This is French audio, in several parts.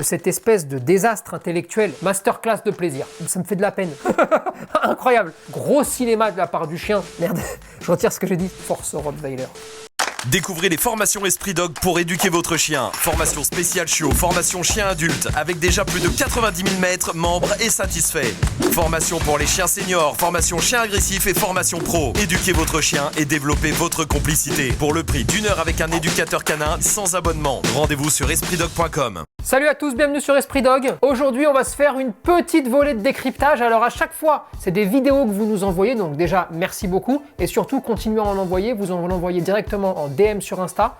Cette espèce de désastre intellectuel, masterclass de plaisir. Ça me fait de la peine. Incroyable. Gros cinéma de la part du chien. Merde, je retire ce que j'ai dit. Force Rottweiler. Découvrez les formations Esprit Dog pour éduquer votre chien. Formation spéciale chiot, formation chien adulte, avec déjà plus de 90 000 maîtres, membres et satisfaits. Formation pour les chiens seniors, formation chien agressif et formation pro. Éduquez votre chien et développez votre complicité. Pour le prix d'1 heure avec un éducateur canin sans abonnement. Rendez-vous sur espritdog.com. Salut à tous, bienvenue sur Esprit Dog. Aujourd'hui, on va se faire une petite volée de décryptage. Alors à chaque fois, c'est des vidéos que vous nous envoyez, donc déjà, merci beaucoup. Et surtout, continuez à en envoyer, vous en envoyez directement en DM sur Insta.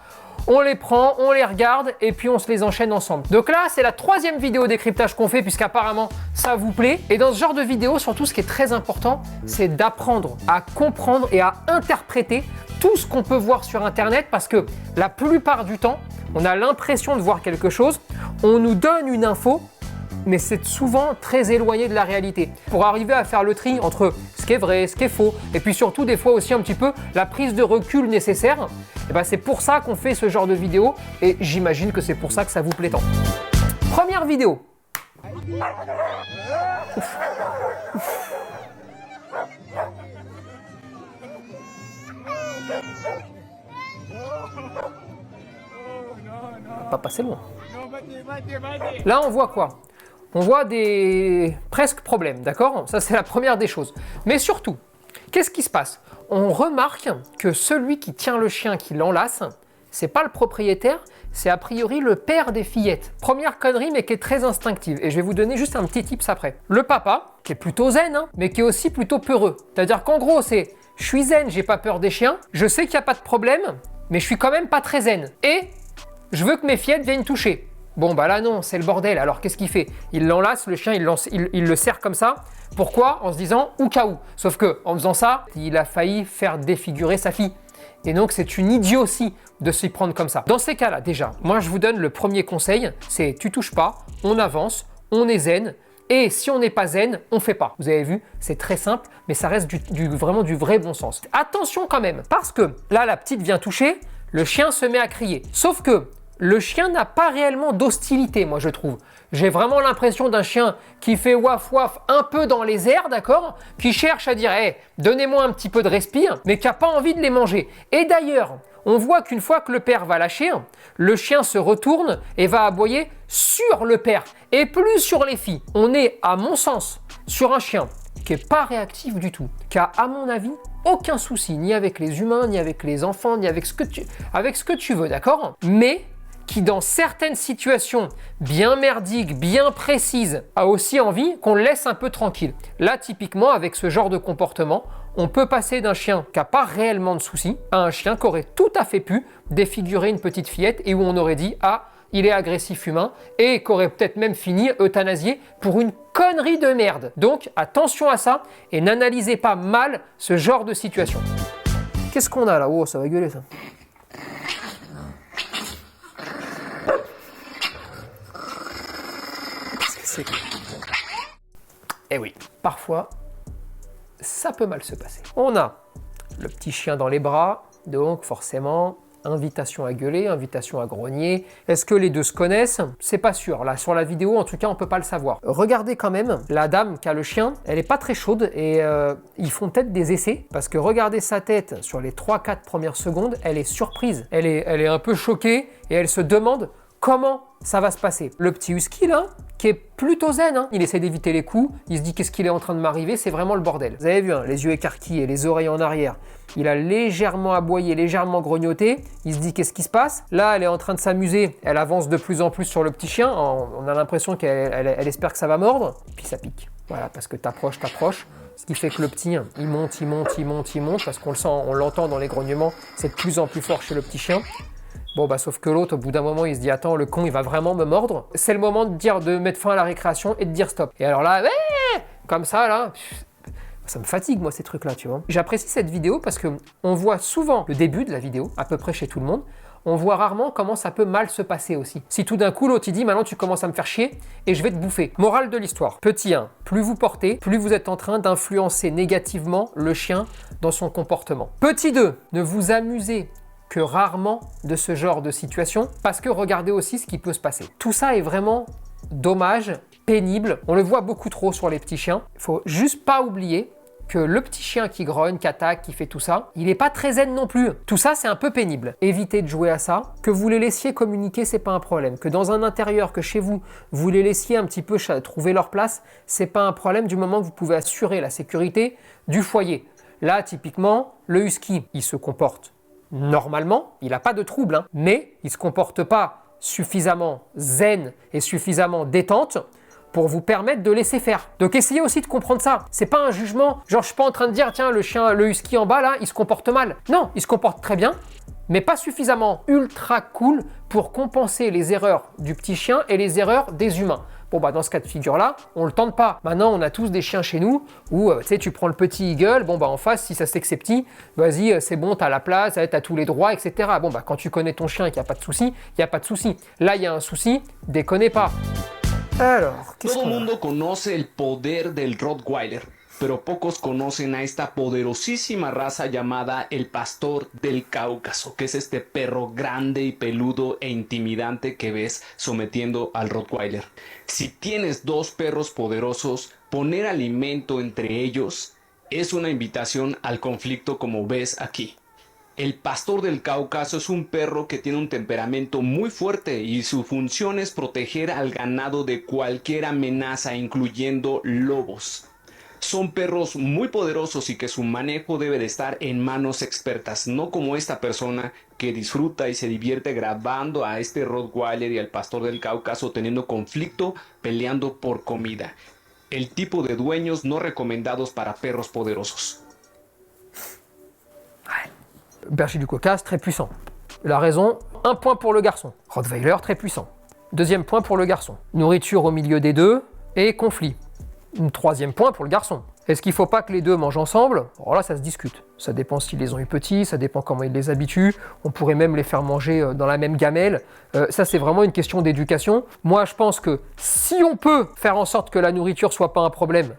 On les prend, on les regarde et puis on se les enchaîne ensemble. Donc là, c'est la 3e vidéo décryptage qu'on fait puisqu'apparemment ça vous plaît. Et dans ce genre de vidéo, surtout ce qui est très important, c'est d'apprendre à comprendre et à interpréter tout ce qu'on peut voir sur Internet parce que la plupart du temps, on a l'impression de voir quelque chose, on nous donne une info, mais c'est souvent très éloigné de la réalité. Pour arriver à faire le tri entre ce qui est vrai, ce qui est faux, et puis surtout des fois aussi un petit peu la prise de recul nécessaire, et ben c'est pour ça qu'on fait ce genre de vidéo, et j'imagine que c'est pour ça que ça vous plaît tant. Première vidéo. Ouf. Pas passer loin. Là, on voit quoi? On voit des presque problèmes, d'accord? Ça, c'est la première des choses. Mais surtout, qu'est-ce qui se passe? On remarque que celui qui tient le chien, qui l'enlace, c'est pas le propriétaire, c'est a priori le père des fillettes. Première connerie, mais qui est très instinctive. Et je vais vous donner juste un petit tips après. Le papa, qui est plutôt zen, mais qui est aussi plutôt peureux. C'est-à-dire qu'en gros, c'est « je suis zen, j'ai pas peur des chiens, je sais qu'il n'y a pas de problème, mais je suis quand même pas très zen. Et je veux que mes fillettes viennent toucher. » Bon bah là non, c'est le bordel. Alors qu'est-ce qu'il fait? Il l'enlace, le chien, il le serre comme ça. Pourquoi? En se disant au cas où. Sauf que en faisant ça, il a failli faire défigurer sa fille. Et donc c'est une idiotie de s'y prendre comme ça. Dans ces cas-là, déjà, moi je vous donne le premier conseil, c'est tu touches pas, on avance, on est zen. Et si on n'est pas zen, on fait pas. Vous avez vu, c'est très simple, mais ça reste vraiment du vrai bon sens. Attention quand même, parce que là la petite vient toucher, le chien se met à crier. Sauf que le chien n'a pas réellement d'hostilité, moi je trouve. J'ai vraiment l'impression d'un chien qui fait waf waf un peu dans les airs, d'accord? Qui cherche à dire hey, donnez-moi un petit peu de respire, mais qui n'a pas envie de les manger. Et d'ailleurs, on voit qu'une fois que le père va lâcher, le chien se retourne et va aboyer sur le père et plus sur les filles. On est, à mon sens, sur un chien qui n'est pas réactif du tout, qui a, à mon avis, aucun souci, ni avec les humains, ni avec les enfants, ni avec ce que tu veux, d'accord? Mais qui dans certaines situations bien merdiques, bien précises, a aussi envie qu'on le laisse un peu tranquille. Là, typiquement, avec ce genre de comportement, on peut passer d'un chien qui n'a pas réellement de soucis à un chien qui aurait tout à fait pu défigurer une petite fillette et où on aurait dit « Ah, il est agressif humain » et qu'aurait peut-être même fini euthanasié pour une connerie de merde. Donc, attention à ça et n'analysez pas mal ce genre de situation. Qu'est-ce qu'on a là? Oh, ça va gueuler ça. Eh oui, parfois, ça peut mal se passer. On a le petit chien dans les bras, donc forcément, invitation à gueuler, invitation à grogner. Est-ce que les deux se connaissent? C'est pas sûr. Là, sur la vidéo, en tout cas, on peut pas le savoir. Regardez quand même, la dame qui a le chien, elle est pas très chaude et ils font peut-être des essais parce que regardez sa tête sur les 3-4 premières secondes, elle est surprise. Elle est un peu choquée et elle se demande comment ça va se passer. Le petit husky là, qui est plutôt zen, hein. Il essaie d'éviter les coups, il se dit qu'est-ce qu'il est en train de m'arriver, c'est vraiment le bordel. Vous avez vu, hein, les yeux écarquillés, les oreilles en arrière. Il a légèrement aboyé, légèrement grognoté, il se dit qu'est-ce qui se passe. Là, elle est en train de s'amuser, elle avance de plus en plus sur le petit chien, on a l'impression qu'elle espère que ça va mordre, puis ça pique. Voilà, parce que t'approches, ce qui fait que le petit, il monte, parce qu'on le sent, on l'entend dans les grognements, c'est de plus en plus fort chez le petit chien. Bon bah sauf que l'autre, au bout d'un moment, il se dit attends, le con il va vraiment me mordre. C'est le moment de mettre fin à la récréation et de dire stop. Et alors là, comme ça là, ça me fatigue moi ces trucs là, tu vois. J'apprécie cette vidéo parce que on voit souvent le début de la vidéo, à peu près chez tout le monde. On voit rarement comment ça peut mal se passer aussi. Si tout d'un coup l'autre il dit maintenant tu commences à me faire chier et je vais te bouffer. Morale de l'histoire. Petit 1, plus vous portez, plus vous êtes en train d'influencer négativement le chien dans son comportement. Petit 2, ne vous amusez que rarement de ce genre de situation, parce que regardez aussi ce qui peut se passer. Tout ça est vraiment dommage, pénible. On le voit beaucoup trop sur les petits chiens. Il faut juste pas oublier que le petit chien qui grogne, qui attaque, qui fait tout ça, il n'est pas très zen non plus. Tout ça, c'est un peu pénible. Évitez de jouer à ça. Que vous les laissiez communiquer, c'est pas un problème. Que dans un intérieur, que chez vous, vous les laissiez un petit peu trouver leur place, c'est pas un problème du moment que vous pouvez assurer la sécurité du foyer. Là, typiquement, le husky, il se comporte normalement, il n'a pas de trouble, hein, mais il ne se comporte pas suffisamment zen et suffisamment détente pour vous permettre de laisser faire. Donc essayez aussi de comprendre ça. C'est pas un jugement, genre je suis pas en train de dire tiens le husky en bas là, il se comporte mal. Non, il se comporte très bien, mais pas suffisamment ultra cool pour compenser les erreurs du petit chien et les erreurs des humains. Bon bah dans ce cas de figure là, on le tente pas. Maintenant on a tous des chiens chez nous où tu sais tu prends le petit eagle, bon bah en face si ça c'est que c'est petit, vas-y c'est bon, t'as la place, t'as tous les droits, etc. Bon bah quand tu connais ton chien et qu'il n'y a pas de souci, il n'y a pas de souci. Là il y a un souci, déconnez pas. Alors, Todo mundo conoce el poder del Rottweiler, pero pocos conocen a esta poderosísima raza llamada el Pastor del Cáucaso, que es este perro grande y peludo e intimidante que ves sometiendo al Rottweiler. Si tienes dos perros poderosos, poner alimento entre ellos es una invitación al conflicto como ves aquí. El Pastor del Cáucaso es un perro que tiene un temperamento muy fuerte y su función es proteger al ganado de cualquier amenaza, incluyendo lobos. Son perros muy poderosos y que su manejo debe de estar en manos expertas, no como esta persona que disfruta y se divierte grabando a este Rottweiler y al Pastor del Cáucaso teniendo conflicto, peleando por comida. El tipo de dueños no recomendados para perros poderosos. Berger du Caucase, très puissant. La raison, 1 point pour le garçon. Rottweiler, très puissant. 2e point pour le garçon. Nourriture au milieu des deux et conflit. 3e point pour le garçon. Est-ce qu'il ne faut pas que les deux mangent ensemble? Alors là, ça se discute. Ça dépend s'ils les ont eu petits, ça dépend comment ils les habituent. On pourrait même les faire manger dans la même gamelle. Ça, c'est vraiment une question d'éducation. Moi, je pense que si on peut faire en sorte que la nourriture soit pas un problème,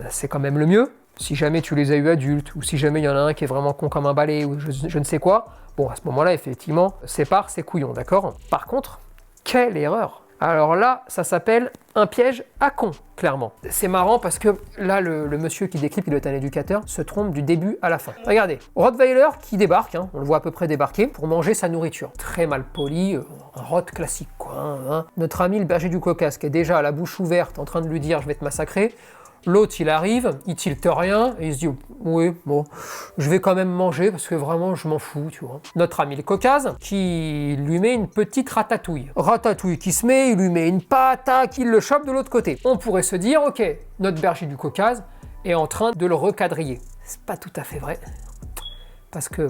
c'est quand même le mieux. Si jamais tu les as eu adultes, ou si jamais il y en a un qui est vraiment con comme un balai, ou je ne sais quoi, bon, à ce moment-là, effectivement, sépare ses couillons, d'accord? Par contre, quelle erreur! Alors là, ça s'appelle un piège à con, clairement. C'est marrant parce que là, le monsieur qui décrypte, il doit être un éducateur, se trompe du début à la fin. Regardez, Rottweiler qui débarque, hein, on le voit à peu près débarquer, pour manger sa nourriture. Très mal poli, un Rott classique, quoi. Hein. Notre ami le berger du Caucase, qui est déjà à la bouche ouverte, en train de lui dire « je vais te massacrer », l'autre, il arrive, il tilte rien, et il se dit « oui, bon, je vais quand même manger parce que vraiment, je m'en fous, tu vois. » Notre ami le Caucase, qui lui met une petite ratatouille. Ratatouille qui se met, il lui met une patate, il le chope de l'autre côté. On pourrait se dire « ok, notre berger du Caucase est en train de le recadriller. » C'est pas tout à fait vrai, parce que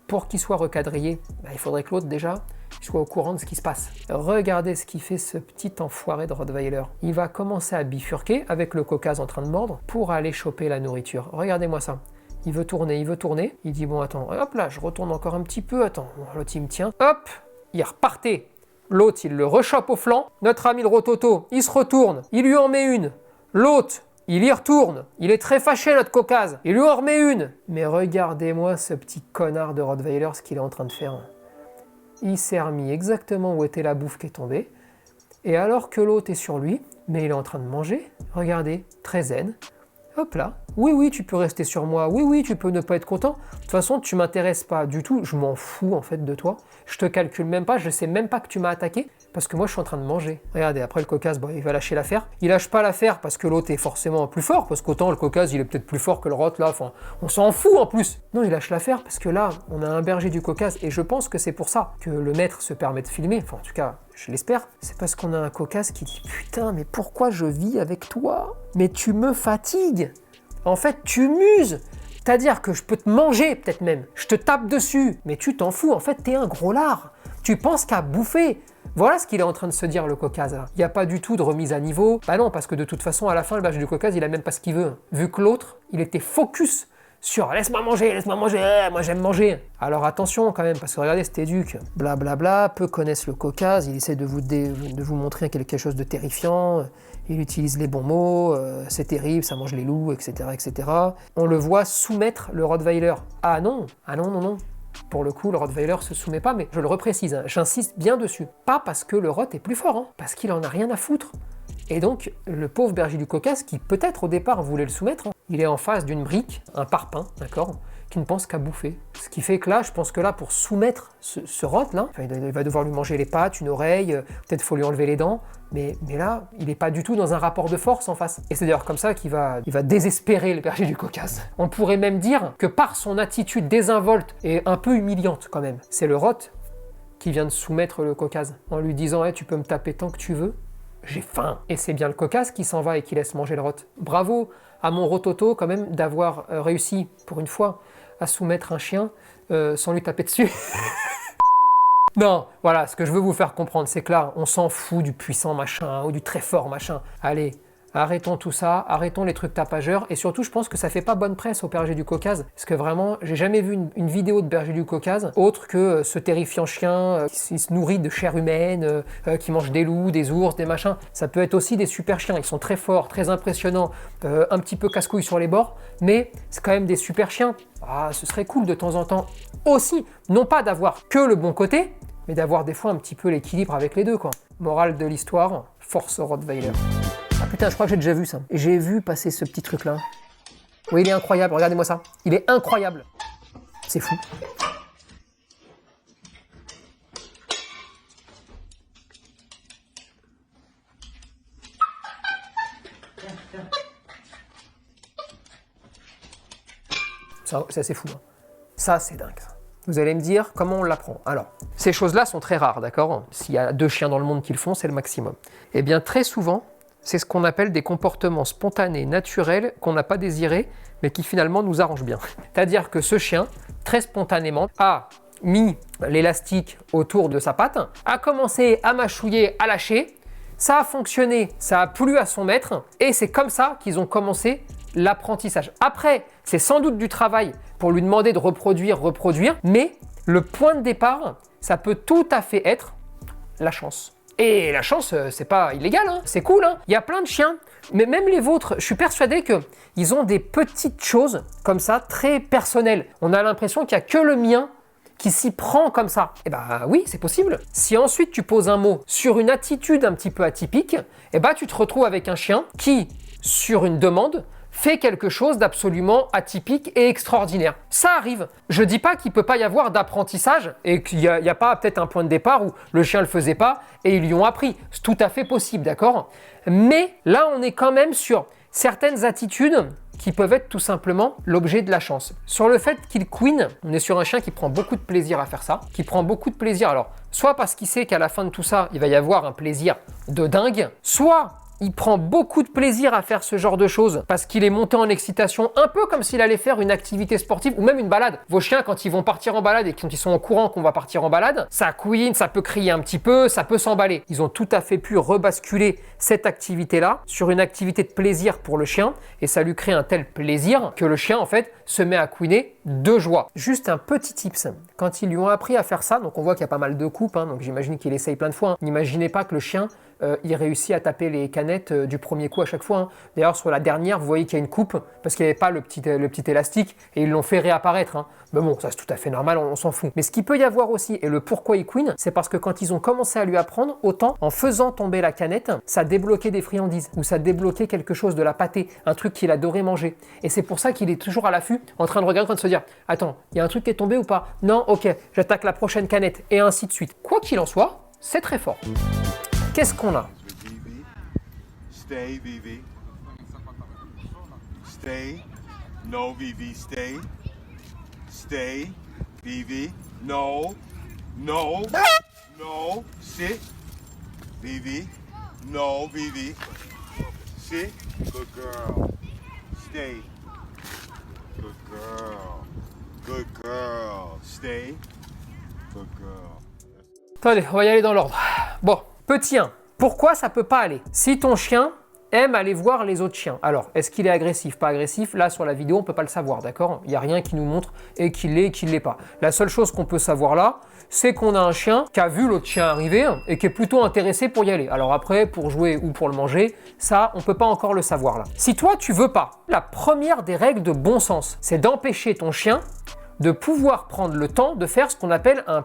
pour qu'il soit recadrillé, il faudrait que l'autre, déjà, soit au courant de ce qui se passe. Regardez ce qu'il fait ce petit enfoiré de Rottweiler. Il va commencer à bifurquer avec le Caucase en train de mordre pour aller choper la nourriture. Regardez-moi ça. Il veut tourner, il veut tourner. Il dit bon attends, hop là, je retourne encore un petit peu, attends. L'autre il me tient. Hop, il repartait. L'autre il le rechoppe au flanc. Notre ami le Rototo, il se retourne, il lui en met une. L'autre, il y retourne. Il est très fâché notre Caucase. Il lui en remet une. Mais regardez-moi ce petit connard de Rottweiler, ce qu'il est en train de faire. Il s'est remis exactement où était la bouffe qui est tombée. Et alors que l'autre est sur lui, mais il est en train de manger, regardez, très zen. Hop là, oui, tu peux rester sur moi, oui, tu peux ne pas être content. De toute façon, tu m'intéresses pas du tout, je m'en fous en fait de toi. Je te calcule même pas, je sais même pas que tu m'as attaqué, parce que moi je suis en train de manger. Regardez, après le Caucase, il va lâcher l'affaire. Il lâche pas l'affaire parce que l'autre est forcément plus fort, parce qu'autant le Caucase il est peut-être plus fort que le Rott là, enfin, on s'en fout en plus. Non, il lâche l'affaire parce que là, on a un berger du Caucase, et je pense que c'est pour ça que le maître se permet de filmer, enfin en tout cas, je l'espère. C'est parce qu'on a un Caucase qui dit putain, mais pourquoi je vis avec toi? Mais tu me fatigues. En fait, tu muses. C'est-à-dire que je peux te manger, peut-être même. Je te tape dessus. Mais tu t'en fous. En fait, t'es un gros lard. Tu penses qu'à bouffer. Voilà ce qu'il est en train de se dire, le Caucase. Il n'y a pas du tout de remise à niveau. Bah non, parce que de toute façon, à la fin, le berger du Caucase, il a même pas ce qu'il veut. Vu que l'autre, il était focus sur « laisse-moi manger, moi j'aime manger ». Alors attention quand même, parce que regardez cet éduc, blablabla, peu connaissent le Caucase, il essaie de vous montrer quelque chose de terrifiant, il utilise les bons mots, c'est terrible, ça mange les loups, etc., etc. On le voit soumettre le Rottweiler. Ah non, Pour le coup, le Rottweiler se soumet pas, mais je le reprécise, hein, j'insiste bien dessus. Pas parce que le Rott est plus fort, hein, parce qu'il en a rien à foutre. Et donc, le pauvre berger du Caucase, qui peut-être au départ voulait le soumettre, hein, il est en face d'une brique, un parpaing, d'accord, qui ne pense qu'à bouffer. Ce qui fait que là, je pense que là, pour soumettre ce Rott, là, enfin, il va devoir lui manger les pattes, une oreille, peut-être faut lui enlever les dents, mais là, il n'est pas du tout dans un rapport de force en face. Et c'est d'ailleurs comme ça qu'il va désespérer le berger du Caucase. On pourrait même dire que par son attitude désinvolte et un peu humiliante quand même, c'est le Rott qui vient de soumettre le Caucase, en lui disant hey, « tu peux me taper tant que tu veux, j'ai faim ». Et c'est bien le Caucase qui s'en va et qui laisse manger le Rott. Bravo à mon Rototo quand même d'avoir réussi, pour une fois, à soumettre un chien sans lui taper dessus. Non, voilà, ce que je veux vous faire comprendre, c'est que là, on s'en fout du puissant machin ou du très fort machin. Allez, arrêtons tout ça, arrêtons les trucs tapageurs, et surtout, je pense que ça fait pas bonne presse au berger du Caucase, parce que vraiment, j'ai jamais vu une vidéo de berger du Caucase autre que ce terrifiant chien qui se nourrit de chair humaine, qui mange des loups, des ours, des machins. Ça peut être aussi des super chiens, ils sont très forts, très impressionnants, un petit peu casse-couilles sur les bords, mais c'est quand même des super chiens. Ah, ce serait cool de temps en temps aussi, non pas d'avoir que le bon côté, mais d'avoir des fois un petit peu l'équilibre avec les deux, quoi. Morale de l'histoire, force au Rottweiler. Ah putain, je crois que j'ai déjà vu ça. J'ai vu passer ce petit truc-là. Oui, il est incroyable, regardez-moi ça. Il est incroyable. C'est fou. Ça, c'est fou. Hein. Ça, c'est dingue. Ça. Vous allez me dire comment on l'apprend. Alors, ces choses-là sont très rares, d'accord? S'il y a 2 chiens dans le monde qui le font, c'est le maximum. Eh bien, très souvent, c'est ce qu'on appelle des comportements spontanés, naturels, qu'on n'a pas désirés, mais qui finalement nous arrangent bien. C'est-à-dire que ce chien, très spontanément, a mis l'élastique autour de sa patte, a commencé à mâchouiller, à lâcher, ça a fonctionné, ça a plu à son maître, et c'est comme ça qu'ils ont commencé l'apprentissage. Après, c'est sans doute du travail pour lui demander de reproduire, mais le point de départ, ça peut tout à fait être la chance. Et la chance, c'est pas illégal, hein. C'est cool. Hein. Il y a plein de chiens, mais même les vôtres, je suis persuadé qu'ils ont des petites choses comme ça, très personnelles. On a l'impression qu'il n'y a que le mien qui s'y prend comme ça. Eh ben oui, c'est possible. Si ensuite tu poses un mot sur une attitude un petit peu atypique, eh ben tu te retrouves avec un chien qui, sur une demande, fait quelque chose d'absolument atypique et extraordinaire. Ça arrive. Je dis pas qu'il peut pas y avoir d'apprentissage et qu'il y a pas peut-être un point de départ où le chien le faisait pas et ils lui ont appris. C'est tout à fait possible, d'accord? Mais là, on est quand même sur certaines attitudes qui peuvent être tout simplement l'objet de la chance. Sur le fait qu'il queen, on est sur un chien qui prend beaucoup de plaisir à faire ça, qui prend beaucoup de plaisir, alors soit parce qu'il sait qu'à la fin de tout ça, il va y avoir un plaisir de dingue, soit il prend beaucoup de plaisir à faire ce genre de choses parce qu'il est monté en excitation, un peu comme s'il allait faire une activité sportive ou même une balade. Vos chiens, quand ils vont partir en balade et quand ils sont au courant qu'on va partir en balade, ça couine, ça peut crier un petit peu, ça peut s'emballer. Ils ont tout à fait pu rebasculer cette activité-là sur une activité de plaisir pour le chien et ça lui crée un tel plaisir que le chien, en fait, se met à couiner de joie. Juste un petit tips. Quand ils lui ont appris à faire ça, donc on voit qu'il y a pas mal de coupes, hein, donc j'imagine qu'il essaye plein de fois. Hein. N'imaginez pas que le chien il réussit à taper les canettes du premier coup à chaque fois. Hein. D'ailleurs, sur la dernière, vous voyez qu'il y a une coupe parce qu'il n'y avait pas le petit élastique et ils l'ont fait réapparaître. Hein. Mais bon, ça c'est tout à fait normal, on s'en fout. Mais ce qu'il peut y avoir aussi, et le pourquoi il queen, c'est parce que quand ils ont commencé à lui apprendre, autant en faisant tomber la canette, ça débloquait des friandises ou ça débloquait quelque chose de la pâtée, un truc qu'il adorait manger. Et c'est pour ça qu'il est toujours à l'affût, en train de regarder, en train de se dire « Attends, il y a un truc qui est tombé ou pas? Non, ok, j'attaque la prochaine canette. » Et ainsi de suite. Quoi qu'il en soit, c'est très fort. Qu'est-ce qu'on a? Stay, Vivi. Stay. No, Vivi, stay. Stay. Vivi. No. No. No. Sit. Vivi. No, Vivi. Sit. Good girl. Stay. Good girl. Good girl. Stay. Good girl. Attendez, on va y aller dans l'ordre. Bon, petit 1. Pourquoi ça peut pas aller? Si ton chien aime aller voir les autres chiens, alors est-ce qu'il est agressif, pas agressif? Là sur la vidéo on peut pas le savoir, d'accord? Il n'y a rien qui nous montre et qu'il l'est et qu'il l'est pas. La seule chose qu'on peut savoir là, c'est qu'on a un chien qui a vu l'autre chien arriver et qui est plutôt intéressé pour y aller. Alors après, pour jouer ou pour le manger, ça on peut pas encore le savoir là. Si toi tu veux pas, la première des règles de bon sens, c'est d'empêcher ton chien de pouvoir prendre le temps de faire ce qu'on appelle un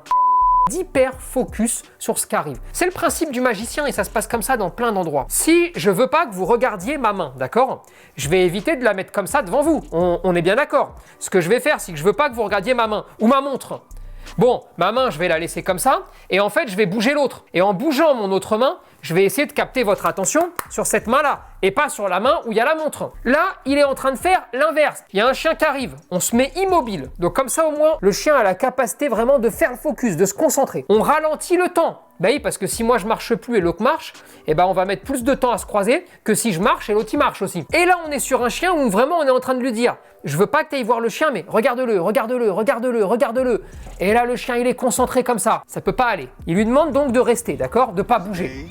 d'hyper focus sur ce qui arrive. C'est le principe du magicien et ça se passe comme ça dans plein d'endroits. Si je veux pas que vous regardiez ma main, d'accord? Je vais éviter de la mettre comme ça devant vous. On est bien d'accord. Ce que je vais faire, c'est que je veux pas que vous regardiez ma main ou ma montre. Bon, ma main, je vais la laisser comme ça et en fait, je vais bouger l'autre. Et en bougeant mon autre main, je vais essayer de capter votre attention sur cette main-là et pas sur la main où il y a la montre. Là, il est en train de faire l'inverse. Il y a un chien qui arrive, on se met immobile. Donc comme ça, au moins, le chien a la capacité vraiment de faire le focus, de se concentrer. On ralentit le temps. Ben oui, parce que si moi je marche plus et l'autre marche, eh ben on va mettre plus de temps à se croiser que si je marche et l'autre il marche aussi. Et là, on est sur un chien où vraiment on est en train de lui dire « Je veux pas que tu ailles voir le chien, mais regarde-le, regarde-le, regarde-le, regarde-le. » Et là, le chien, il est concentré comme ça. Ça peut pas aller. Il lui demande donc de rester, d'accord? De pas bouger.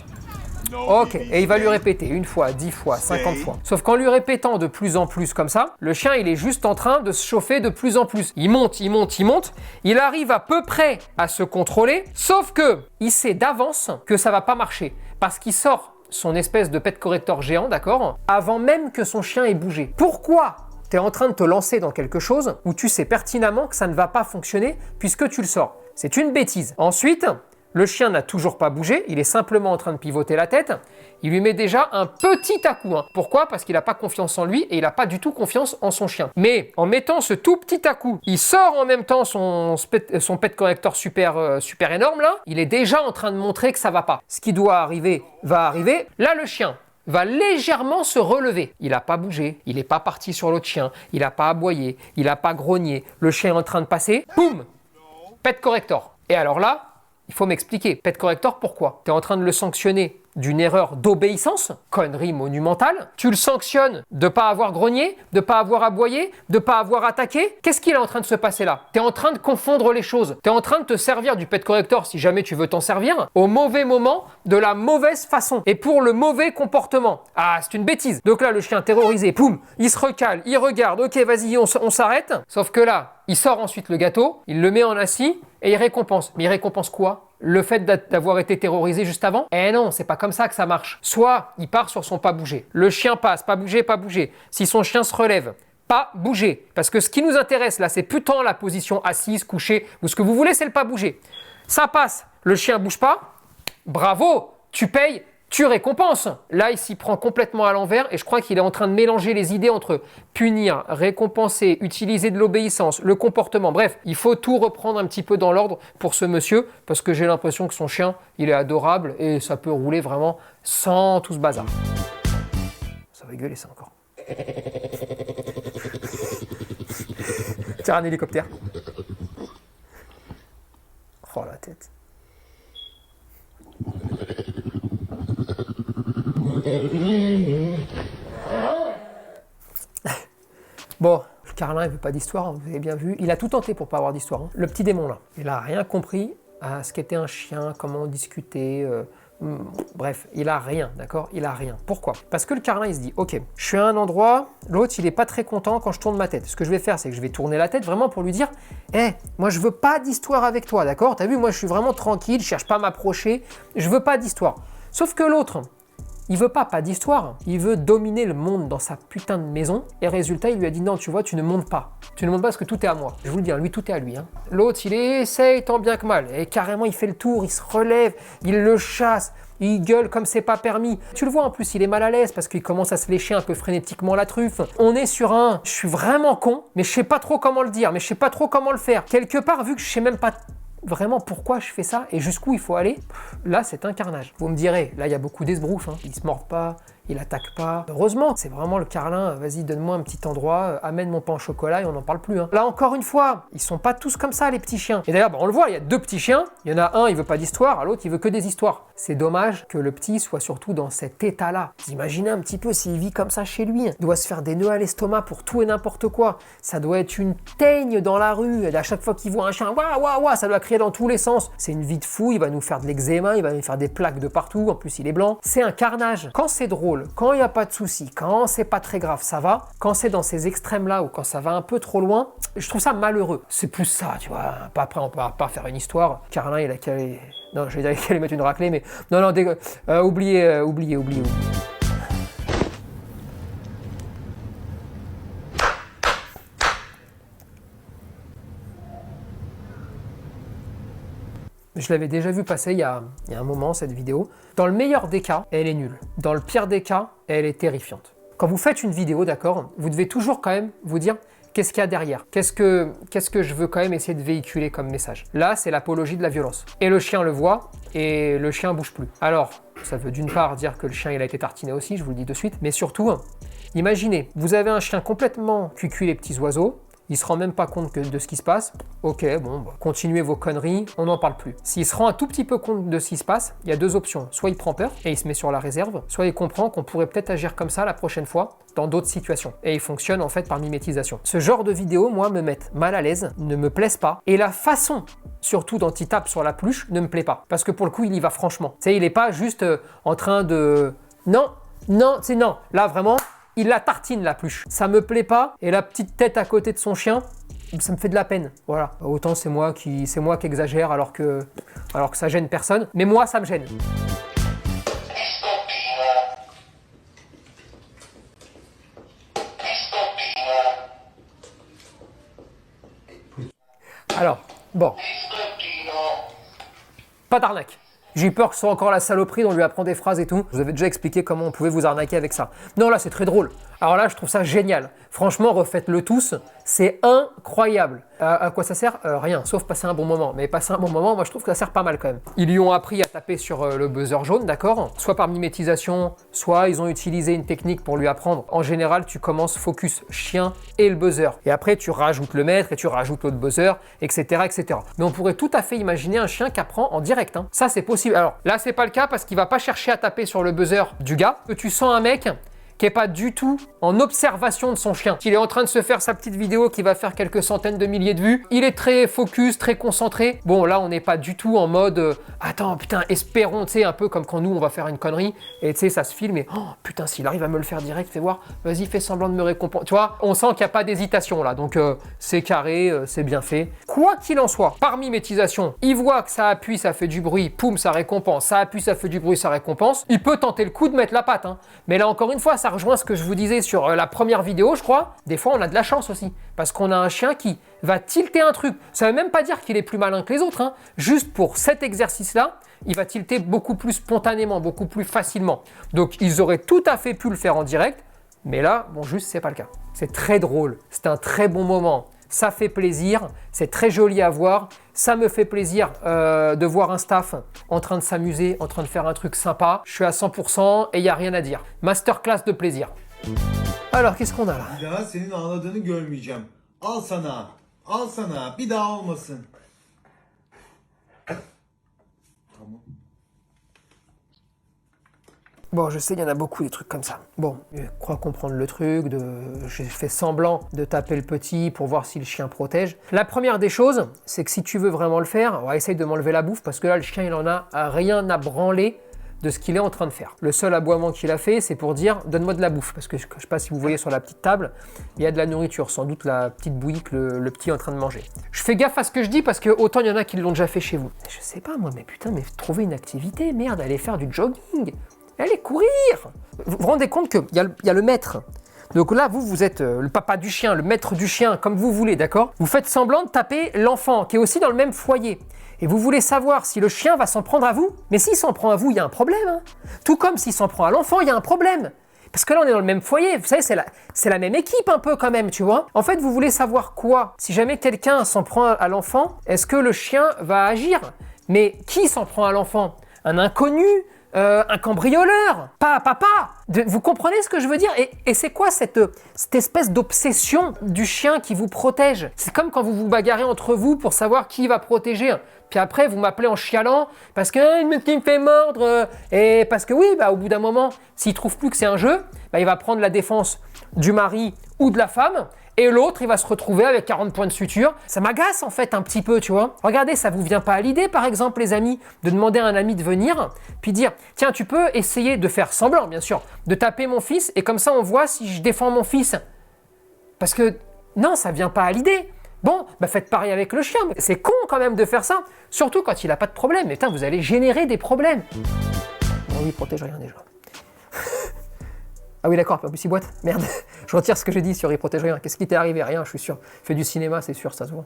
Ok, et il va lui répéter 1 fois, 10 fois, 50 fois. Sauf qu'en lui répétant de plus en plus comme ça, le chien il est juste en train de se chauffer de plus en plus. Il monte, il monte, il monte, il arrive à peu près à se contrôler, sauf que il sait d'avance que ça va pas marcher, parce qu'il sort son espèce de pet corrector géant, d'accord, avant même que son chien ait bougé. Pourquoi tu es en train de te lancer dans quelque chose où tu sais pertinemment que ça ne va pas fonctionner puisque tu le sors? C'est une bêtise. Ensuite, le chien n'a toujours pas bougé, il est simplement en train de pivoter la tête. Il lui met déjà un petit à-coup. Pourquoi? Parce qu'il n'a pas confiance en lui et il n'a pas du tout confiance en son chien. Mais en mettant ce tout petit à-coup, il sort en même temps son pet corrector super énorme là. Il est déjà en train de montrer que ça va pas. Ce qui doit arriver va arriver. Là, le chien va légèrement se relever. Il n'a pas bougé, il n'est pas parti sur l'autre chien, il n'a pas aboyé, il n'a pas grogné. Le chien est en train de passer. Boum! Pet corrector. Et alors là, il faut m'expliquer. Pet corrector, pourquoi? Tu es en train de le sanctionner d'une erreur d'obéissance, connerie monumentale. Tu le sanctionnes de ne pas avoir grogné, de ne pas avoir aboyé, de ne pas avoir attaqué. Qu'est-ce qu'il est en train de se passer là? Tu es en train de confondre les choses. Tu es en train de te servir du pet corrector, si jamais tu veux t'en servir, au mauvais moment, de la mauvaise façon et pour le mauvais comportement. Ah, c'est une bêtise. Donc là, le chien terrorisé, poum, il se recale, il regarde, ok, vas-y, on s'arrête. Sauf que là, il sort ensuite le gâteau, il le met en assis et il récompense. Mais il récompense quoi? Le fait d'avoir été terrorisé juste avant? Eh non, c'est pas comme ça que ça marche. Soit il part sur son pas bouger. Le chien passe, pas bouger, pas bouger. Si son chien se relève, pas bouger. Parce que ce qui nous intéresse là, c'est plus tant la position assise, couchée, ou ce que vous voulez, c'est le pas bouger. Ça passe, le chien bouge pas, bravo, tu payes, tu récompenses. Là, il s'y prend complètement à l'envers et je crois qu'il est en train de mélanger les idées entre punir, récompenser, utiliser de l'obéissance, le comportement. Bref, il faut tout reprendre un petit peu dans l'ordre pour ce monsieur parce que j'ai l'impression que son chien, il est adorable et ça peut rouler vraiment sans tout ce bazar. Ça va gueuler ça encore. Tiens, un hélicoptère. Oh la tête. Bon, Carlin, il veut pas d'histoire, vous avez bien vu. Il a tout tenté pour pas avoir d'histoire. Le petit démon là, il a rien compris à ce qu'était un chien, comment discuter. Bref, il a rien, d'accord? Il a rien. Pourquoi? Parce que le Carlin, il se dit, ok, je suis à un endroit, l'autre, il est pas très content quand je tourne ma tête. Ce que je vais faire, c'est que je vais tourner la tête vraiment pour lui dire, moi, je veux pas d'histoire avec toi, d'accord? T'as vu, moi, je suis vraiment tranquille, je cherche pas à m'approcher, je veux pas d'histoire. Sauf que l'autre, il veut pas d'histoire, il veut dominer le monde dans sa putain de maison. Et résultat, il lui a dit non, tu vois, tu ne montes pas. Tu ne montes pas parce que tout est à moi. Je vous le dis, lui, tout est à lui. L'autre, il essaye tant bien que mal. Et carrément, il fait le tour, il se relève, il le chasse, il gueule comme c'est pas permis. Tu le vois en plus, il est mal à l'aise parce qu'il commence à se lécher un peu frénétiquement la truffe. On est sur un, je suis vraiment con, mais je sais pas trop comment le dire, mais je sais pas trop comment le faire. Quelque part, vu que je sais même pas vraiment pourquoi je fais ça et jusqu'où il faut aller, là c'est un carnage. Vous me direz, là il y a beaucoup d'esbroufs, ils se mordent pas, il attaque pas. Heureusement, c'est vraiment le Carlin, vas-y donne-moi un petit endroit, amène mon pain au chocolat et on n'en parle plus. Là encore une fois, ils sont pas tous comme ça les petits chiens. Et d'ailleurs, on le voit, il y a 2 petits chiens, il y en a un, il veut pas d'histoire, l'autre il veut que des histoires. C'est dommage que le petit soit surtout dans cet état-là. Vous imaginez un petit peu s'il vit comme ça chez lui, il doit se faire des nœuds à l'estomac pour tout et n'importe quoi. Ça doit être une teigne dans la rue, et à chaque fois qu'il voit un chien, waouh, waouh, waouh, ça doit crier dans tous les sens. C'est une vie de fou, il va nous faire de l'eczéma, il va nous faire des plaques de partout, en plus il est blanc. C'est un carnage. Quand c'est drôle, quand il n'y a pas de soucis, quand c'est pas très grave, ça va. Quand c'est dans ces extrêmes-là ou quand ça va un peu trop loin, je trouve ça malheureux. C'est plus ça, tu vois. Après, on peut pas faire une histoire. Carlin, il a qu'à aller... Non, je vais dire qu'il allait mettre une raclée, mais... Non, oubliez. Je l'avais déjà vu passer il y a un moment, cette vidéo. Dans le meilleur des cas, elle est nulle. Dans le pire des cas, elle est terrifiante. Quand vous faites une vidéo, d'accord, vous devez toujours quand même vous dire qu'est-ce qu'il y a derrière. Qu'est-ce que je veux quand même essayer de véhiculer comme message. Là, c'est l'apologie de la violence. Et le chien le voit, et le chien bouge plus. Alors, ça veut d'une part dire que le chien il a été tartiné aussi, je vous le dis de suite, mais surtout, imaginez, vous avez un chien complètement cuit les petits oiseaux, il se rend même pas compte de ce qui se passe. Ok, bon, bah, continuez vos conneries, on n'en parle plus. S'il se rend un tout petit peu compte de ce qui se passe, il y a deux options. Soit il prend peur et il se met sur la réserve, soit il comprend qu'on pourrait peut-être agir comme ça la prochaine fois dans d'autres situations. Et il fonctionne en fait par mimétisation. Ce genre de vidéo, moi, me met mal à l'aise, ne me plaise pas. Et la façon, surtout dont il tape sur la peluche, ne me plaît pas. Parce que pour le coup, il y va franchement. Tu sais, il n'est pas juste en train de... Non, c'est non. Là, vraiment... Il la tartine la peluche. Ça me plaît pas et la petite tête à côté de son chien, ça me fait de la peine. Voilà. Autant c'est moi qui exagère alors que ça gêne personne. Mais moi ça me gêne. Alors, bon. Pas d'arnaque. J'ai eu peur que ce soit encore la saloperie dont on lui apprend des phrases et tout. Je vous avais déjà expliqué comment on pouvait vous arnaquer avec ça. Non, là, c'est très drôle. Alors là, je trouve ça génial. Franchement, refaites-le tous. C'est incroyable. À quoi ça sert? Rien, sauf passer un bon moment. Mais passer un bon moment, moi, je trouve que ça sert pas mal quand même. Ils lui ont appris à taper sur le buzzer jaune, d'accord? Soit par mimétisation, soit ils ont utilisé une technique pour lui apprendre. En général, tu commences focus chien et le buzzer. Et après, tu rajoutes le maître et tu rajoutes l'autre buzzer, etc., etc. Mais on pourrait tout à fait imaginer un chien qui apprend en direct. Hein. Ça, c'est possible. Alors là, c'est pas le cas parce qu'il va pas chercher à taper sur le buzzer du gars. Que tu sens un mec qui n'est pas du tout en observation de son chien. Il est en train de se faire sa petite vidéo qui va faire quelques centaines de milliers de vues. Il est très focus, très concentré. Bon, là, on n'est pas du tout en mode attends, putain, espérons, tu sais, un peu comme quand nous, on va faire une connerie et tu sais, ça se filme et oh, putain, s'il arrive à me le faire direct, fais voir, vas-y, fais semblant de me récompenser. Tu vois, on sent qu'il n'y a pas d'hésitation là. Donc, c'est carré, c'est bien fait. Quoi qu'il en soit, par mimétisation, il voit que ça appuie, ça fait du bruit, poum, ça récompense. Ça appuie, ça fait du bruit, ça récompense. Il peut tenter le coup de mettre la patte, hein. Mais là, encore une fois, ça rejoint ce que je vous disais sur la première vidéo, je crois. Des fois, on a de la chance aussi. Parce qu'on a un chien qui va tilter un truc. Ça ne veut même pas dire qu'il est plus malin que les autres. Hein. Juste pour cet exercice-là, il va tilter beaucoup plus spontanément, beaucoup plus facilement. Donc, ils auraient tout à fait pu le faire en direct. Mais là, bon, juste, c'est pas le cas. C'est très drôle. C'est un très bon moment. Ça fait plaisir. C'est très joli à voir. Ça me fait plaisir de voir un staff en train de s'amuser, en train de faire un truc sympa. Je suis à 100% et il n'y a rien à dire. Masterclass de plaisir. Alors, qu'est-ce qu'on a là? Bir daha senin ağladığını görmeyeceğim. Al sana. Al sana. Bir daha olmasın. Tamam. Bon, je sais, il y en a beaucoup des trucs comme ça. Bon, je crois comprendre le truc, j'ai fait semblant de taper le petit pour voir si le chien protège. La première des choses, c'est que si tu veux vraiment le faire, on va essayer de m'enlever la bouffe parce que là, le chien, il en a rien à branler de ce qu'il est en train de faire. Le seul aboiement qu'il a fait, c'est pour dire « donne-moi de la bouffe ». Parce que je ne sais pas si vous voyez sur la petite table, il y a de la nourriture, sans doute la petite bouillie que le petit est en train de manger. Je fais gaffe à ce que je dis parce que autant il y en a qui l'ont déjà fait chez vous. Je sais pas moi, mais putain, mais trouver une activité, merde, allez faire du jogging. Allez courir! Vous vous rendez compte qu'il y a le maître. Donc là, vous êtes le papa du chien, le maître du chien, comme vous voulez, d'accord? Vous faites semblant de taper l'enfant, qui est aussi dans le même foyer. Et vous voulez savoir si le chien va s'en prendre à vous? Mais s'il s'en prend à vous, il y a un problème. Hein. Tout comme s'il s'en prend à l'enfant, il y a un problème. Parce que là, on est dans le même foyer. Vous savez, c'est la même équipe un peu quand même, tu vois? En fait, vous voulez savoir quoi? Si jamais quelqu'un s'en prend à l'enfant, est-ce que le chien va agir? Mais qui s'en prend à l'enfant? Un inconnu? Un cambrioleur, pas papa. Vous comprenez ce que je veux dire? Et c'est quoi cette espèce d'obsession du chien qui vous protège? C'est comme quand vous vous bagarrez entre vous pour savoir qui va protéger. Puis après, vous m'appelez en chialant parce que il me fait mordre. Et parce que oui, bah, au bout d'un moment, s'il trouve plus que c'est un jeu, bah, il va prendre la défense du mari ou de la femme. Et l'autre, il va se retrouver avec 40 points de suture. Ça m'agace en fait un petit peu, tu vois. Regardez, ça vous vient pas à l'idée, par exemple, les amis, de demander à un ami de venir, puis dire, tiens, tu peux essayer de faire semblant, bien sûr, de taper mon fils, et comme ça, on voit si je défends mon fils. Parce que, non, ça vient pas à l'idée. Bon, bah faites pareil avec le chien. C'est con quand même de faire ça, surtout quand il a pas de problème. Mais putain, vous allez générer des problèmes. Bon, oui, protège rien déjà. Ah oui, d'accord, en plus il boite. Merde, je retire ce que j'ai dit sur il protège rien. Qu'est-ce qui t'est arrivé? Rien, je suis sûr. Fais du cinéma, c'est sûr, ça se voit.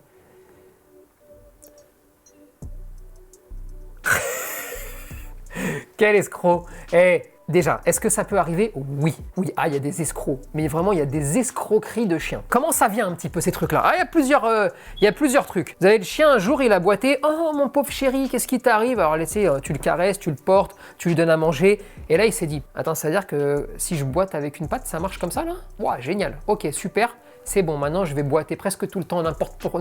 Quel escroc. Eh, déjà, est-ce que ça peut arriver? Oui. Oui, il y a des escrocs. Mais vraiment, il y a des escroqueries de chiens. Comment ça vient un petit peu ces trucs-là? Ah, il y a plusieurs trucs. Vous avez le chien, un jour, il a boité. Oh, mon pauvre chéri, qu'est-ce qui t'arrive? Alors, laissez, tu le caresses, tu le portes, tu lui donnes à manger. Et là, il s'est dit, attends, ça veut dire que si je boite avec une patte, ça marche comme ça, là? Ouah, génial. Ok, super. C'est bon, maintenant je vais boiter presque tout le temps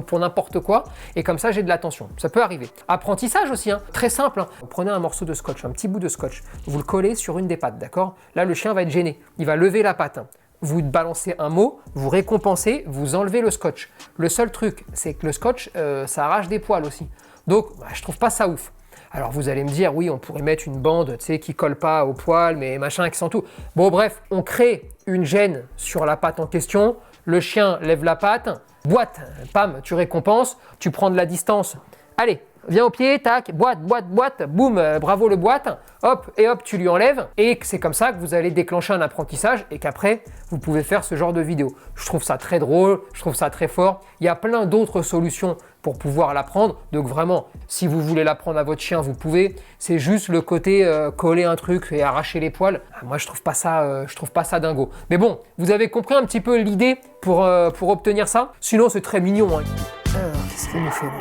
pour n'importe quoi, et comme ça j'ai de l'attention. Ça peut arriver. Apprentissage aussi, hein. Très simple. Hein. Vous prenez un morceau de scotch, un petit bout de scotch, vous le collez sur une des pattes, d'accord? Là le chien va être gêné, il va lever la patte. Hein. Vous balancez un mot, vous récompensez, vous enlevez le scotch. Le seul truc, c'est que le scotch, ça arrache des poils aussi. Donc je trouve pas ça ouf. Alors vous allez me dire, oui, on pourrait mettre une bande, tu sais, qui colle pas au poil, mais machin, qui sent tout. Bon bref, on crée une gêne sur la patte en question. Le chien lève la patte, boite, pam, tu récompenses, tu prends de la distance. Allez, viens au pied, tac, boite, boum, bravo le boite, hop, tu lui enlèves. Et c'est comme ça que vous allez déclencher un apprentissage et qu'après, vous pouvez faire ce genre de vidéo. Je trouve ça très drôle, je trouve ça très fort. Il y a plein d'autres solutions pour pouvoir l'apprendre. Donc vraiment, si vous voulez l'apprendre à votre chien, vous pouvez. C'est juste le côté coller un truc et arracher les poils. Moi, je trouve pas ça dingo. Mais bon, vous avez compris un petit peu l'idée pour obtenir ça. Sinon, c'est très mignon. Hein. Alors, qu'est-ce qu'il nous fait là ?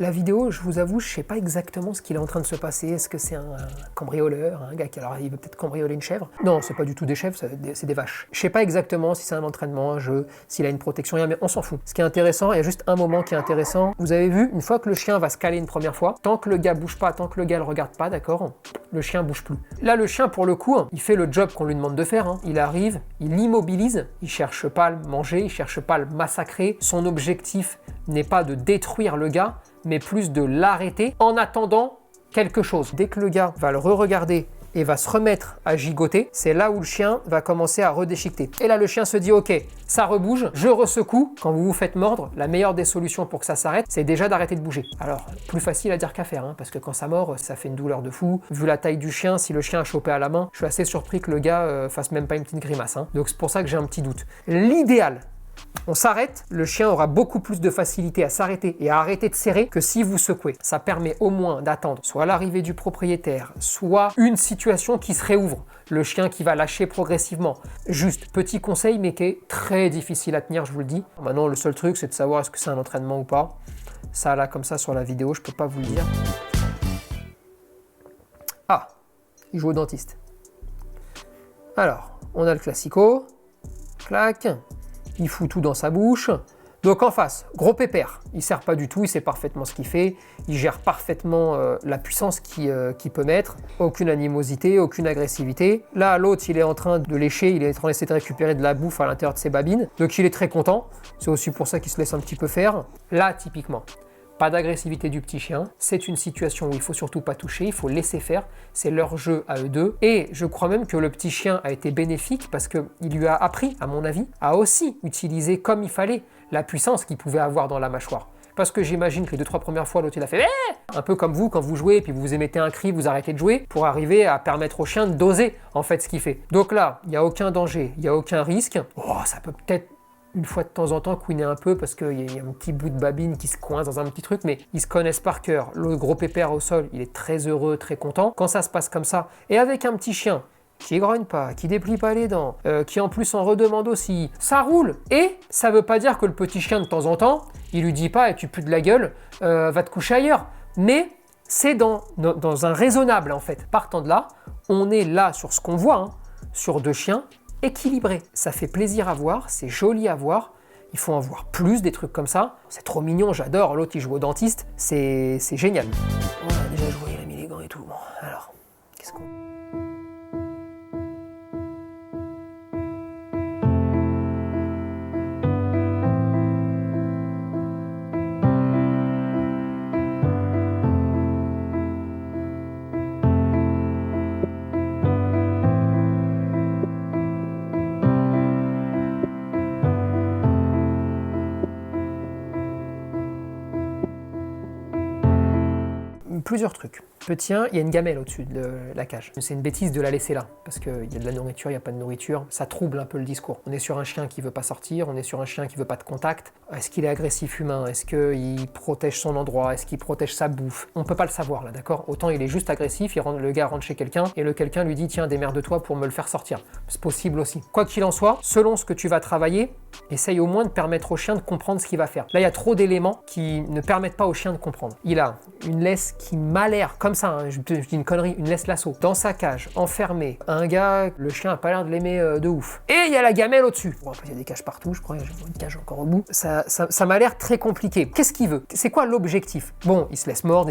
La vidéo, je vous avoue, je ne sais pas exactement ce qu'il est en train de se passer. Est-ce que c'est un cambrioleur, un gars qui alors il veut peut-être cambrioler une chèvre? Non, c'est pas du tout des chèvres, c'est des vaches. Je ne sais pas exactement si c'est un entraînement, un jeu, s'il a une protection, rien, mais on s'en fout. Ce qui est intéressant, il y a juste un moment qui est intéressant. Vous avez vu, une fois que le chien va se caler une première fois, tant que le gars bouge pas, tant que le gars le regarde pas, d'accord, le chien bouge plus. Là, le chien, pour le coup, il fait le job qu'on lui demande de faire. Hein. Il arrive, il l'immobilise, il cherche pas à le manger, il cherche pas à le massacrer. Son objectif n'est pas de détruire le gars, mais plus de l'arrêter en attendant quelque chose. Dès que le gars va le re-regarder et va se remettre à gigoter, c'est là où le chien va commencer à redéchiqueter. Et là, le chien se dit, ok, ça rebouge, je ressecoue. Quand vous vous faites mordre, la meilleure des solutions pour que ça s'arrête, c'est déjà d'arrêter de bouger. Alors, plus facile à dire qu'à faire, hein, parce que quand ça mord, ça fait une douleur de fou. Vu la taille du chien, si le chien a chopé à la main, je suis assez surpris que le gars fasse même pas une petite grimace. Hein. Donc c'est pour ça que j'ai un petit doute. L'idéal, on s'arrête, le chien aura beaucoup plus de facilité à s'arrêter et à arrêter de serrer que si vous secouez. Ça permet au moins d'attendre soit l'arrivée du propriétaire, soit une situation qui se réouvre, le chien qui va lâcher progressivement. Juste, petit conseil, mais qui est très difficile à tenir, je vous le dis. Maintenant, le seul truc, c'est de savoir est-ce que c'est un entraînement ou pas. Ça, là, comme ça, sur la vidéo, je peux pas vous le dire. Ah, il joue au dentiste. Alors, on a le classico. Clac. Il fout tout dans sa bouche. Donc en face, gros pépère. Il ne sert pas du tout, il sait parfaitement ce qu'il fait. Il gère parfaitement la puissance qu'il peut mettre. Aucune animosité, aucune agressivité. Là, l'autre, il est en train de lécher, il est en train d'essayer de récupérer de la bouffe à l'intérieur de ses babines. Donc il est très content. C'est aussi pour ça qu'il se laisse un petit peu faire. Là, typiquement, pas d'agressivité du petit chien. C'est une situation où il faut surtout pas toucher, il faut laisser faire. C'est leur jeu à eux deux. Et je crois même que le petit chien a été bénéfique parce qu'il lui a appris, à mon avis, à aussi utiliser comme il fallait la puissance qu'il pouvait avoir dans la mâchoire. Parce que j'imagine que les 2-3 premières fois, l'autre il a fait un peu comme vous, quand vous jouez, puis vous émettez un cri, vous arrêtez de jouer, pour arriver à permettre au chien de doser en fait ce qu'il fait. Donc là, il n'y a aucun danger, il n'y a aucun risque. Oh, ça peut peut-être une fois de temps en temps couiner un peu parce qu'il y a un petit bout de babine qui se coince dans un petit truc, mais ils se connaissent par cœur. Le gros pépère au sol, il est très heureux, très content. Quand ça se passe comme ça, et avec un petit chien qui grogne pas, qui déplie pas les dents, qui en plus en redemande aussi, ça roule. Et ça veut pas dire que le petit chien de temps en temps, il lui dit pas, tu pues de la gueule, va te coucher ailleurs. Mais c'est dans un raisonnable en fait. Partant de là, on est là sur ce qu'on voit, hein, sur deux chiens équilibrés. Ça fait plaisir à voir, c'est joli à voir. Il faut en voir plus, des trucs comme ça. C'est trop mignon, j'adore. L'autre, il joue au dentiste. C'est génial. On a déjà joué, il a mis les gants et tout. Bon, alors, qu'est-ce qu'on... plusieurs trucs. Le tien, il y a une gamelle au-dessus de la cage. C'est une bêtise de la laisser là, parce qu'il y a de la nourriture, il n'y a pas de nourriture. Ça trouble un peu le discours. On est sur un chien qui veut pas sortir, on est sur un chien qui veut pas de contact. Est-ce qu'il est agressif humain? Est-ce qu'il protège son endroit? Est-ce qu'il protège sa bouffe? On peut pas le savoir là, d'accord? Autant il est juste agressif, le gars rentre chez quelqu'un, et le quelqu'un lui dit tiens, démerde-toi pour me le faire sortir. C'est possible aussi. Quoi qu'il en soit, selon ce que tu vas travailler, essaye au moins de permettre au chien de comprendre ce qu'il va faire. Là, il y a trop d'éléments qui ne permettent pas au chien de comprendre. Il a une laisse qui m'a l'air comme ça, hein, je dis une connerie, une laisse lasso, dans sa cage, enfermé. Un gars, le chien a pas l'air de l'aimer de ouf. Et il y a la gamelle au-dessus. Bon, il y a des cages partout, je crois, il y a une cage encore au bout. Ça m'a l'air très compliqué. Qu'est-ce qu'il veut? C'est quoi l'objectif? Bon, il se laisse mordre,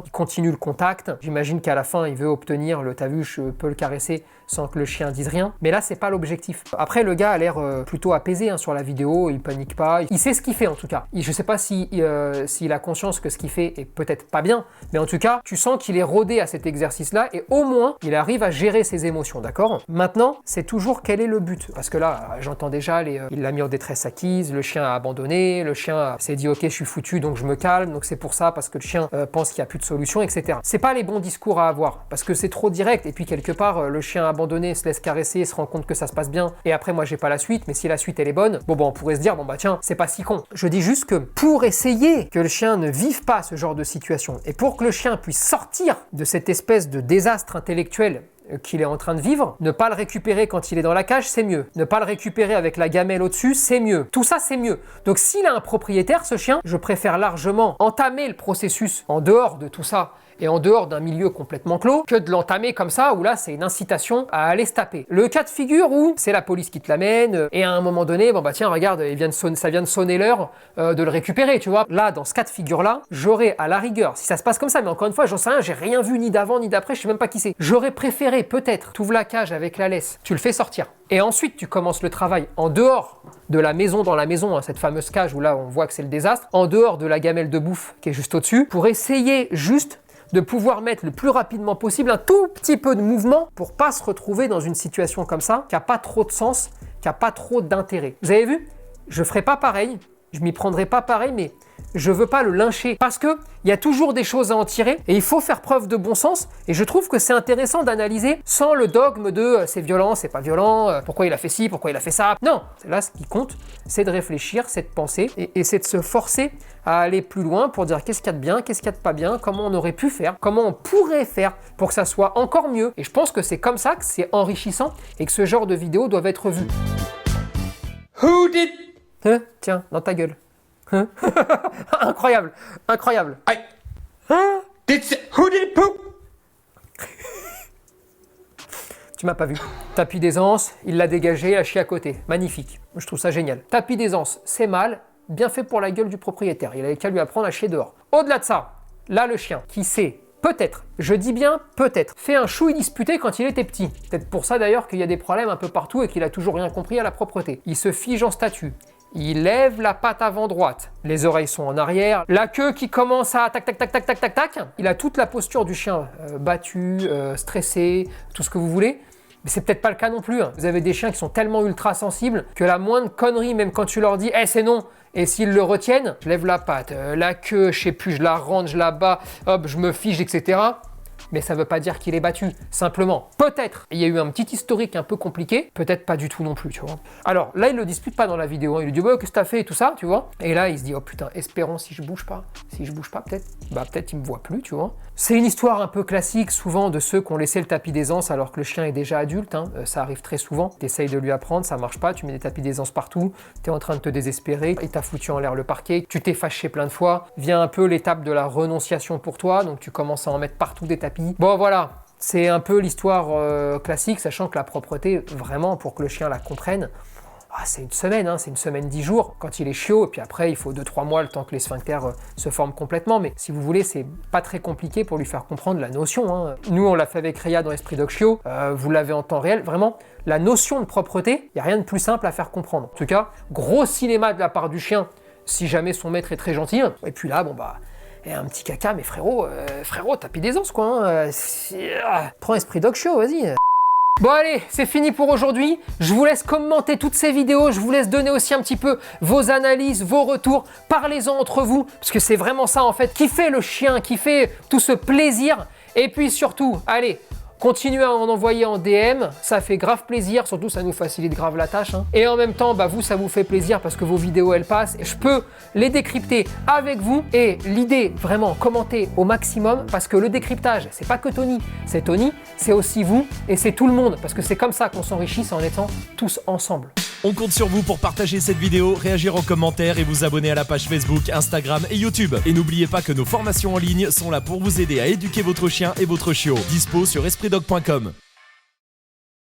il continue le contact. J'imagine qu'à la fin, il veut obtenir le t'as vu, je peux le caresser sans que le chien dise rien. Mais là, c'est pas l'objectif. Après, le gars a l'air plutôt apaisé hein, sur la vidéo, il panique pas. Il sait ce qu'il fait en tout cas. Je sais pas s'il a conscience que ce qu'il fait est peut-être pas bien, mais en tout cas, tu sens qu'il est rodé à cet exercice-là et au moins, il arrive à gérer ses émotions, d'accord? Maintenant, c'est toujours quel est le but? Parce que là, j'entends déjà, il l'a mis en détresse acquise, le chien a abandonné, le chien s'est dit ok, je suis foutu, donc je me calme, donc c'est pour ça, parce que le chien pense qu'il n'y a plus de solution, etc. C'est pas les bons discours à avoir, parce que c'est trop direct, et puis quelque part, le chien abandonné se laisse caresser, se rend compte que ça se passe bien, et après moi j'ai pas la suite, mais si la suite elle est bonne, bon on pourrait se dire, bon bah tiens, c'est pas si con. Je dis juste que pour essayer que le chien ne vive pas ce genre de situation, et pour que le chien puisse sortir de cette espèce de désastre intellectuel qu'il est en train de vivre, ne pas le récupérer quand il est dans la cage, c'est mieux. Ne pas le récupérer avec la gamelle au-dessus, c'est mieux. Tout ça, c'est mieux. Donc s'il a un propriétaire, ce chien, je préfère largement entamer le processus en dehors de tout ça et en dehors d'un milieu complètement clos, que de l'entamer comme ça, où là, c'est une incitation à aller se taper. Le cas de figure où c'est la police qui te l'amène, et à un moment donné, bon bah tiens, regarde, ça vient de sonner l'heure de le récupérer, tu vois. Là, dans ce cas de figure-là, j'aurais à la rigueur, si ça se passe comme ça, mais encore une fois, j'en sais rien, j'ai rien vu ni d'avant ni d'après, je sais même pas qui c'est. J'aurais préféré, peut-être, tu ouvres la cage avec la laisse, tu le fais sortir, et ensuite tu commences le travail en dehors de la maison dans la maison, hein, cette fameuse cage où là, on voit que c'est le désastre, en dehors de la gamelle de bouffe qui est juste au-dessus, pour essayer juste de pouvoir mettre le plus rapidement possible un tout petit peu de mouvement pour pas se retrouver dans une situation comme ça, qui a pas trop de sens, qui a pas trop d'intérêt. Vous avez vu? Je ferai pas pareil, je m'y prendrai pas pareil, mais je veux pas le lyncher parce que il y a toujours des choses à en tirer et il faut faire preuve de bon sens et je trouve que c'est intéressant d'analyser sans le dogme de c'est violent, c'est pas violent, pourquoi il a fait ci, pourquoi il a fait ça. Non, là ce qui compte, c'est de réfléchir, c'est de penser et c'est de se forcer à aller plus loin pour dire qu'est-ce qu'il y a de bien, qu'est-ce qu'il y a de pas bien, comment on aurait pu faire, comment on pourrait faire pour que ça soit encore mieux. Et je pense que c'est comme ça que c'est enrichissant et que ce genre de vidéos doivent être vues. Who did... Tiens, dans ta gueule. Incroyable, incroyable. Who did poop? Tu m'as pas vu. Tapis d'aisance, il l'a dégagé, il a chié à côté. Magnifique. Je trouve ça génial. Tapis d'aisance, c'est mal, bien fait pour la gueule du propriétaire. Il avait qu'à lui apprendre à chier dehors. Au-delà de ça, là le chien, qui sait, peut-être, je dis bien peut-être, fait un chouille disputé quand il était petit. Peut-être pour ça d'ailleurs qu'il y a des problèmes un peu partout et qu'il a toujours rien compris à la propreté. Il se fige en statue. Il lève la patte avant droite, les oreilles sont en arrière, la queue qui commence à tac tac tac tac tac tac tac. Il a toute la posture du chien, battu, stressé, tout ce que vous voulez. Mais c'est peut-être pas le cas non plus. Hein. Vous avez des chiens qui sont tellement ultra sensibles que la moindre connerie, même quand tu leur dis « c'est non !» et s'ils le retiennent, je lève la patte, la queue, je sais plus, je la rentre, je la bats, hop, je me fige, etc. Mais ça veut pas dire qu'il est battu. Simplement, peut-être, il y a eu un petit historique un peu compliqué, peut-être pas du tout non plus, tu vois. Alors là, il le dispute pas dans la vidéo, hein. Il lui dit, qu'est-ce que t'as fait et tout ça, tu vois. Et là, il se dit, oh putain, espérons si je bouge pas. Si je bouge pas, peut-être, peut-être il me voit plus, tu vois. C'est une histoire un peu classique, souvent, de ceux qui ont laissé le tapis d'aisance alors que le chien est déjà adulte, hein. Ça arrive très souvent. T'essayes de lui apprendre, ça marche pas, tu mets des tapis d'aisance partout, t'es en train de te désespérer, il t'a foutu en l'air le parquet, tu t'es fâché plein de fois, vient un peu l'étape de la renonciation pour toi, donc tu commences à en mettre partout des tapis. Bon, voilà. C'est un peu l'histoire classique, sachant que la propreté, vraiment, pour que le chien la comprenne, c'est une semaine, hein, c'est une semaine 10 jours quand il est chiot, et puis après il faut 2-3 mois le temps que les sphincters se forment complètement, mais si vous voulez, c'est pas très compliqué pour lui faire comprendre la notion. Hein. Nous, on l'a fait avec Rhea dans Esprit Dog Chiot, vous l'avez en temps réel, vraiment, la notion de propreté, il n'y a rien de plus simple à faire comprendre. En tout cas, gros cinéma de la part du chien, si jamais son maître est très gentil, et puis là, et un petit caca, mais frérot, tapis d'aisance quoi. Hein. Prends Esprit Dog Chiot, vas-y. Bon allez, c'est fini pour aujourd'hui. Je vous laisse commenter toutes ces vidéos. Je vous laisse donner aussi un petit peu vos analyses, vos retours. Parlez-en entre vous, parce que c'est vraiment ça en fait qui fait le chien, qui fait tout ce plaisir. Et puis surtout, allez, continuez à en envoyer en DM, ça fait grave plaisir, surtout ça nous facilite grave la tâche. Hein. Et en même temps, bah vous, ça vous fait plaisir parce que vos vidéos, elles passent. Et je peux les décrypter avec vous. Et l'idée, vraiment, commentez au maximum parce que le décryptage, c'est pas que Tony, c'est aussi vous et c'est tout le monde. Parce que c'est comme ça qu'on s'enrichit, c'est en étant tous ensemble. On compte sur vous pour partager cette vidéo, réagir en commentaire et vous abonner à la page Facebook, Instagram et YouTube. Et n'oubliez pas que nos formations en ligne sont là pour vous aider à éduquer votre chien et votre chiot. Dispo sur espritdog.com.